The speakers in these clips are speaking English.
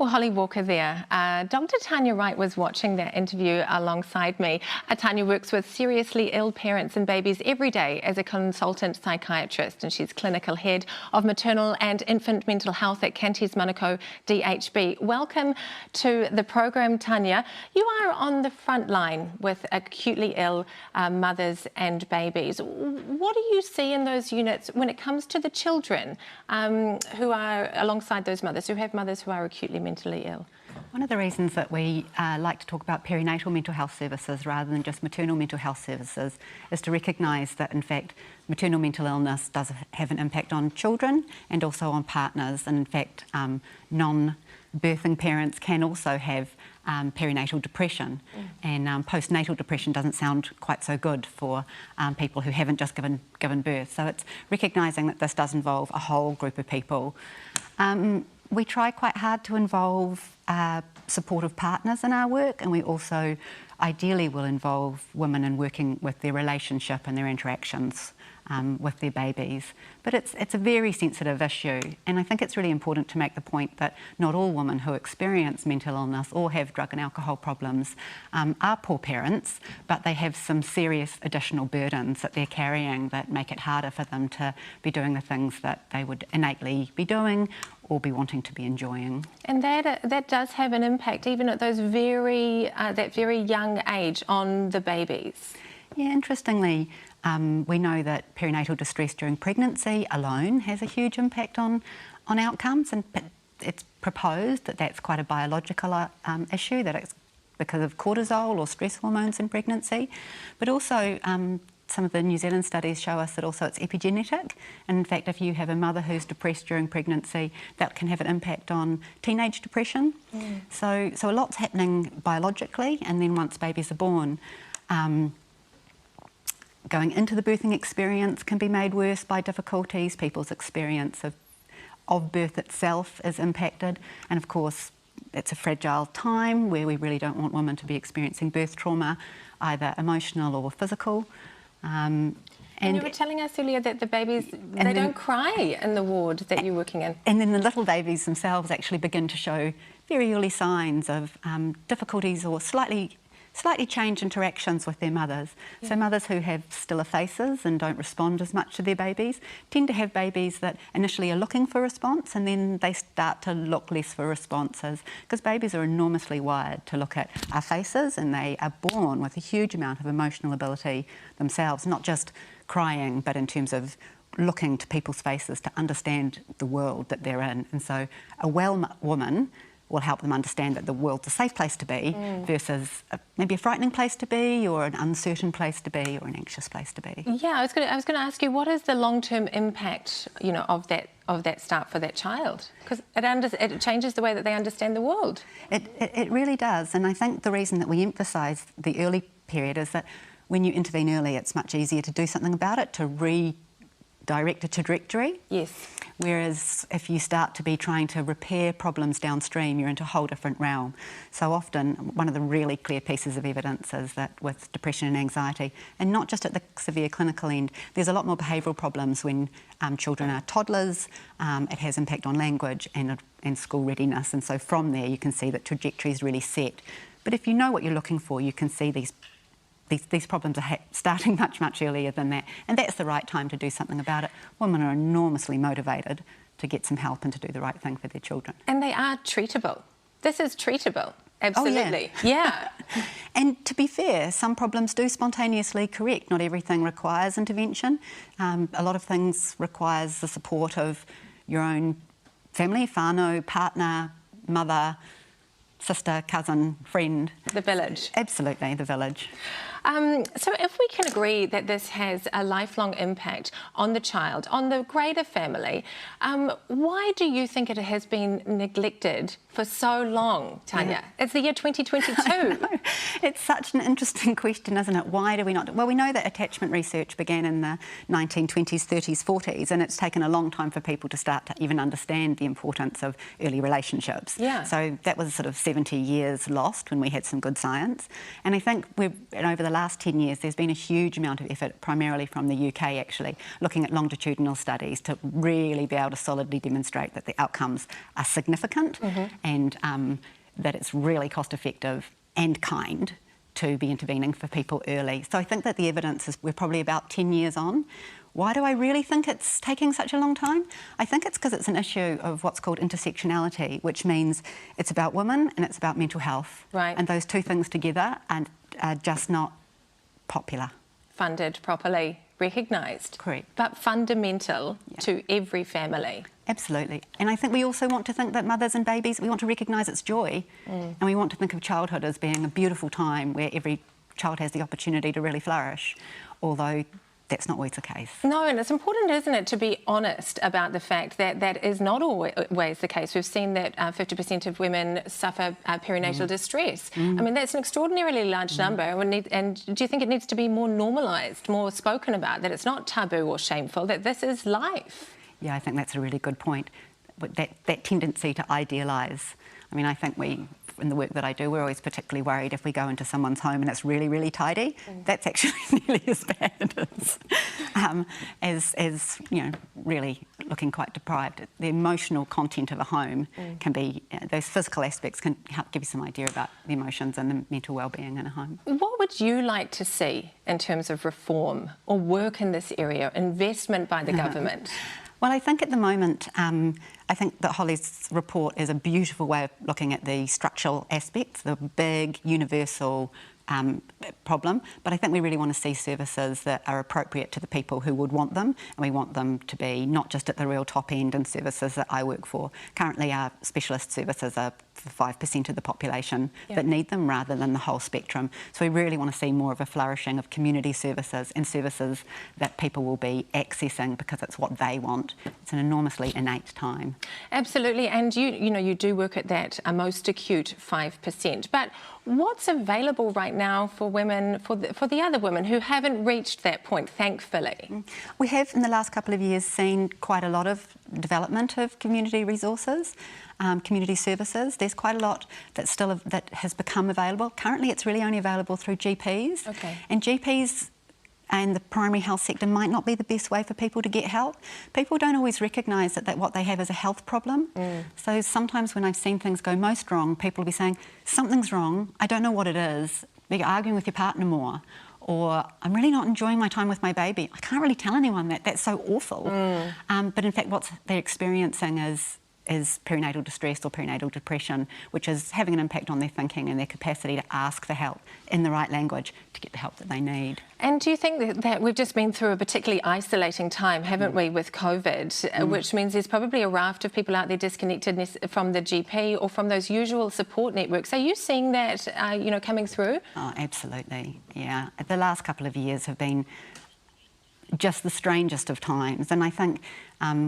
Well, Holly Walker there. Dr. Tanya Wright was watching that interview alongside me. Tanya works with seriously ill parents and babies every day as a consultant psychiatrist, and she's clinical head of maternal and infant mental health at Cantes Manukau DHB. Welcome to the program, Tanya. You are on the front line with acutely ill mothers and babies. What do you see in those units when it comes to the children who are alongside those mothers, who have mothers who are acutely mentally ill? One of the reasons that we like to talk about perinatal mental health services rather than just maternal mental health services is to recognise that, in fact, maternal mental illness does have an impact on children and also on partners. And in fact, non-birthing parents can also have perinatal depression. And postnatal depression doesn't sound quite so good for people who haven't just given birth. So it's recognising that this does involve a whole group of people. We try quite hard to involve supportive partners in our work, and we also ideally will involve women in working with their relationship and their interactions with their babies. But it's a very sensitive issue, and I think it's really important to make the point that not all women who experience mental illness or have drug and alcohol problems are poor parents, but they have some serious additional burdens that they're carrying that make it harder for them to be doing the things that they would innately be doing or be wanting to be enjoying. And that does have an impact, even at those that very young age, on the babies. Yeah, interestingly, we know that perinatal distress during pregnancy alone has a huge impact on outcomes, and it's proposed that that's quite a biological issue, that it's because of cortisol or stress hormones in pregnancy, but also some of the New Zealand studies show us that also it's epigenetic, and in fact if you have a mother who's depressed during pregnancy, that can have an impact on teenage depression. So a lot's happening biologically, and then once babies are born, going into the birthing experience can be made worse by difficulties. People's experience of birth itself is impacted, and of course it's a fragile time where we really don't want women to be experiencing birth trauma, either emotional or physical. And you were telling us earlier that the babies, they don't cry in the ward that you're working in. And then the little babies themselves actually begin to show very early signs of difficulties or slightly changed interactions with their mothers. Yeah. So mothers who have stiller faces and don't respond as much to their babies tend to have babies that initially are looking for response, and then they start to look less for responses, because babies are enormously wired to look at our faces, and they are born with a huge amount of emotional ability themselves, not just crying, but in terms of looking to people's faces to understand the world that they're in. And so a well woman will help them understand that the world's a safe place to be versus maybe a frightening place to be, or an uncertain place to be, or an anxious place to be. Yeah, I was going to ask you, what is the long-term impact, you know, of that start for that child? Because it changes the way that they understand the world. It really does, and I think the reason that we emphasise the early period is that when you intervene early, it's much easier to do something about it, to redirect a trajectory. Yes. Whereas if you start to be trying to repair problems downstream, you're into a whole different realm. So often, one of the really clear pieces of evidence is that with depression and anxiety, and not just at the severe clinical end, there's a lot more behavioural problems when children are toddlers. It has impact on language and school readiness, and so from there you can see that trajectory is really set. But if you know what you're looking for, you can see these problems are starting much earlier than that, and that's the right time to do something about it. Women are enormously motivated to get some help and to do the right thing for their children. And they are treatable. This is treatable, absolutely. Oh, yeah. And to be fair, some problems do spontaneously correct. Not everything requires intervention. A lot of things requires the support of your own family, whānau, partner, mother, sister, cousin, friend. The village. Absolutely, the village. So if we can agree that this has a lifelong impact on the child, on the greater family, why do you think it has been neglected for so long, Tanya? Yeah. It's the year 2022. It's such an interesting question, isn't it? Why do we not? Well, we know that attachment research began in the 1920s, 30s, 40s, and it's taken a long time for people to start to even understand the importance of early relationships. Yeah. So that was sort of 70 years lost when we had some good science. And I think over the the last 10 years, there's been a huge amount of effort, primarily from the UK actually, looking at longitudinal studies to really be able to solidly demonstrate that the outcomes are significant and that it's really cost effective and kind to be intervening for people early. So I think that the evidence is, we're probably about 10 years on. Why do I really think it's taking such a long time? I think it's because it's an issue of what's called intersectionality, which means it's about women and it's about mental health. Right. And those two things together are just not popular. Funded properly, recognised. Correct. But fundamental to every family. Absolutely. And I think we also want to think that mothers and babies, we want to recognise its joy. And we want to think of childhood as being a beautiful time where every child has the opportunity to really flourish, although that's not always the case. No, and it's important, isn't it, to be honest about the fact that that is not always the case. We've seen that 50% of women suffer perinatal distress. I mean, that's an extraordinarily large number. And do you think it needs to be more normalised, more spoken about, that it's not taboo or shameful, that this is life? Yeah, I think that's a really good point. That tendency to idealise. I mean, I think in the work that I do, we're always particularly worried if we go into someone's home and it's really, really tidy. That's actually nearly as bad as you know, really looking quite deprived. The emotional content of a home can be, those physical aspects can help give you some idea about the emotions and the mental well-being in a home. What would you like to see in terms of reform or work in this area, investment by the government? Well, I think at the moment, I think that Holly's report is a beautiful way of looking at the structural aspects, the big, universal problem, but I think we really want to see services that are appropriate to the people who would want them, and we want them to be not just at the real top end in services that I work for. Currently our specialist services are for 5% of the population that need them rather than the whole spectrum. So we really want to see more of a flourishing of community services and services that people will be accessing because it's what they want. It's an enormously innate time. Absolutely, and you do work at that most acute 5%, but what's available right now for women, for the other women who haven't reached that point, thankfully? We have in the last couple of years seen quite a lot of development of community resources, community services. There's quite a lot that has become available. Currently it's really only available through GPs. Okay. And GPs and the primary health sector might not be the best way for people to get help. People don't always recognise that what they have is a health problem. So sometimes when I've seen things go most wrong, people will be saying, something's wrong, I don't know what it is, you're arguing with your partner more, or I'm really not enjoying my time with my baby. I can't really tell anyone that, that's so awful. But in fact what they're experiencing is perinatal distress or perinatal depression, which is having an impact on their thinking and their capacity to ask for help in the right language to get the help that they need. And do you think that we've just been through a particularly isolating time, haven't we, with COVID, which means there's probably a raft of people out there disconnected from the GP or from those usual support networks? Are you seeing that, coming through? Oh, absolutely, yeah. The last couple of years have been just the strangest of times, and I think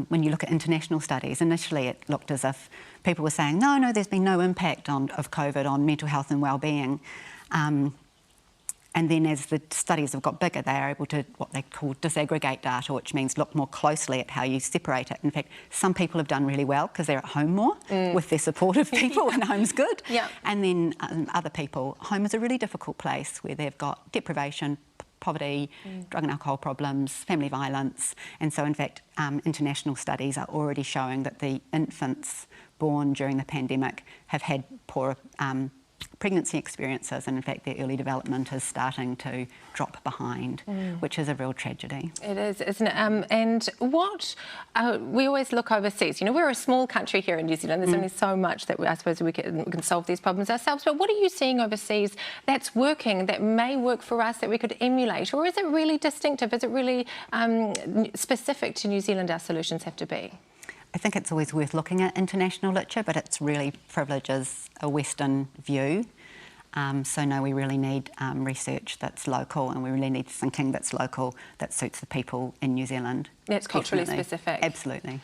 when you look at international studies, initially it looked as if people were saying, no, there's been no impact of COVID on mental health and well-being. And then as the studies have got bigger, they are able to what they call disaggregate data, which means look more closely at how you separate it. In fact, some people have done really well because they're at home more with their supportive people and home's good. And then other people, home is a really difficult place where they've got deprivation, poverty, drug and alcohol problems, family violence. And so in fact, international studies are already showing that the infants born during the pandemic have had poor pregnancy experiences, and in fact their early development is starting to drop behind, which is a real tragedy. It is, isn't it? And what we always look overseas. We're a small country here in New Zealand. There's only so much that I suppose we can solve these problems ourselves. But what are you seeing overseas that's working, that may work for us, that we could emulate? Or is it really distinctive? Is it really specific to New Zealand, our solutions have to be? I think it's always worth looking at international literature, but it's really privileges a Western view. So no, we really need research that's local, and we really need thinking that's local, that suits the people in New Zealand. That's culturally specific. Absolutely.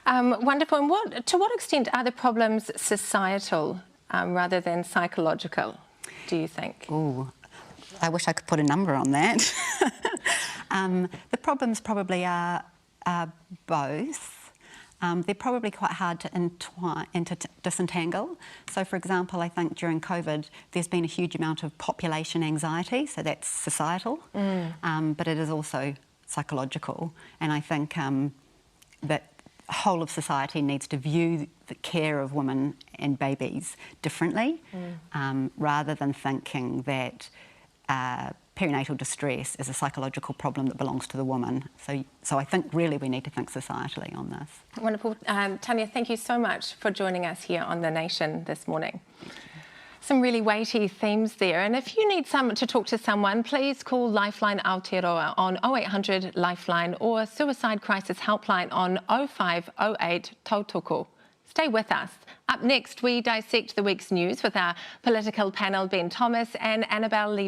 Wonderful. And to what extent are the problems societal rather than psychological, do you think? Ooh, I wish I could put a number on that. The problems probably are both. they're probably quite hard to disentangle. So, for example, I think during COVID, there's been a huge amount of population anxiety, so that's societal, but it is also psychological. And I think that the whole of society needs to view the care of women and babies differently, rather than thinking that perinatal distress is a psychological problem that belongs to the woman. So I think really we need to think societally on this. Wonderful. Tanya, thank you so much for joining us here on The Nation this morning. Some really weighty themes there. And if you need to talk to someone, please call Lifeline Aotearoa on 0800 Lifeline or Suicide Crisis Helpline on 0508 Tautoko. Stay with us. Up next, we dissect the week's news with our political panel, Ben Thomas and Annabelle Lee.